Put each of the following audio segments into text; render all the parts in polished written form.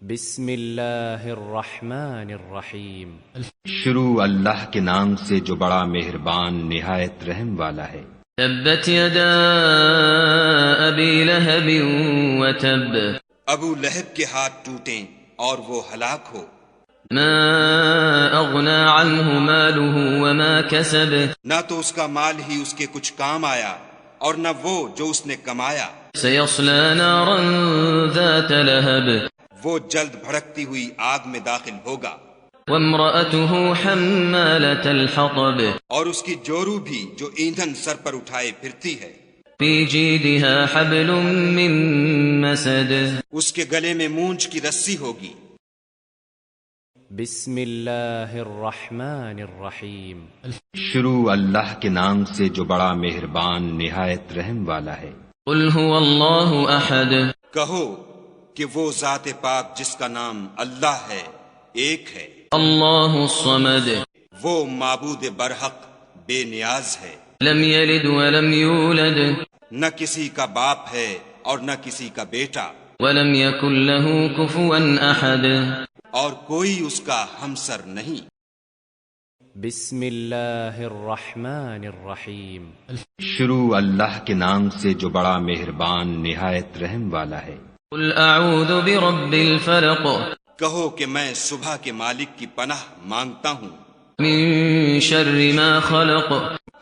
بسم اللہ الرحمن الرحیم۔ شروع اللہ کے نام سے جو بڑا مہربان نہایت رحم والا ہے۔ تبت یدا ابی لہب وتب، ابو لہب کے ہاتھ ٹوٹیں اور وہ ہلاک ہو۔ ما اغنى عنہ مالہ وما کسب، نہ تو اس کا مال ہی اس کے کچھ کام آیا اور نہ وہ جو اس نے کمایا۔ سیصلی نارا ذات لہب، وہ جلد بھڑکتی ہوئی آگ میں داخل ہوگا۔ وامرأته حمالة الحطب، اور اس کی جورو بھی جو ایندھن سر پر اٹھائے پھرتی ہے۔ فی جیدها حبل من مسد، اس کے گلے میں مونج کی رسی ہوگی۔ بسم اللہ الرحمن الرحیم۔ شروع اللہ کے نام سے جو بڑا مہربان نہایت رحم والا ہے۔ قل هو اللہ احد، کہو کہ وہ ذات پاک جس کا نام اللہ ہے ایک ہے۔ اللہ الصمد، وہ معبود برحق بے نیاز ہے، لم یلد ولم یولد نہ کسی کا باپ ہے اور نہ کسی کا بیٹا، ولم یکن له کفوا احد۔ اور کوئی اس کا ہمسر نہیں۔ بسم اللہ الرحمن الرحیم۔ شروع اللہ کے نام سے جو بڑا مہربان نہایت رحم والا ہے۔ قل اعوذ برب الفلق، کہو کہ میں صبح کے مالک کی پناہ مانگتا ہوں، من شر ما خلق،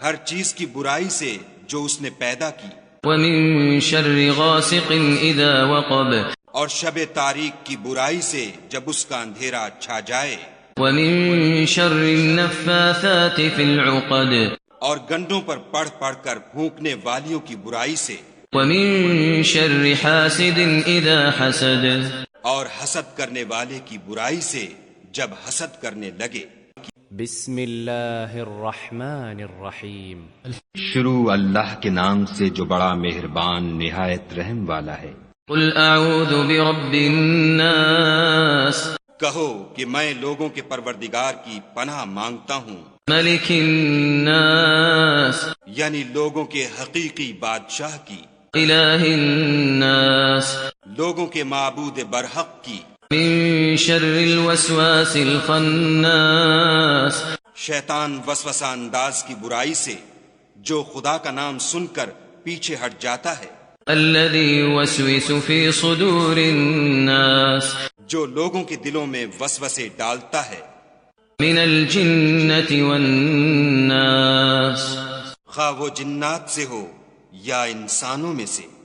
ہر چیز کی برائی سے جو اس نے پیدا کی، ومن شر غاسق اذا وقب، اور شب تاریک کی برائی سے جب اس کا اندھیرا چھا جائے، ومن شر النفاثات في العقد، اور گنڈوں پر پڑھ پڑھ کر پھونکنے والیوں کی برائی سے، ومن شر حاسد اذا حسد، اور حسد کرنے والے کی برائی سے جب حسد کرنے لگے۔ بسم اللہ الرحمن الرحیم۔ شروع اللہ کے نام سے جو بڑا مہربان نہایت رحم والا ہے۔ قل اعوذ برب الناس، کہو کہ میں لوگوں کے پروردگار کی پناہ مانگتا ہوں، ملک الناس، یعنی لوگوں کے حقیقی بادشاہ کی، الہ الناس، لوگوں کے معبود برحق کی، من شر الوسواس الخناس، شیطان وسوسہ انداز کی برائی سے جو خدا کا نام سن کر پیچھے ہٹ جاتا ہے، الذي يوسوس في صدور الناس، جو لوگوں کے دلوں میں وسوسے ڈالتا ہے، من الجنة والناس۔ خواہ وہ جنات سے ہو یا انسانوں میں سے۔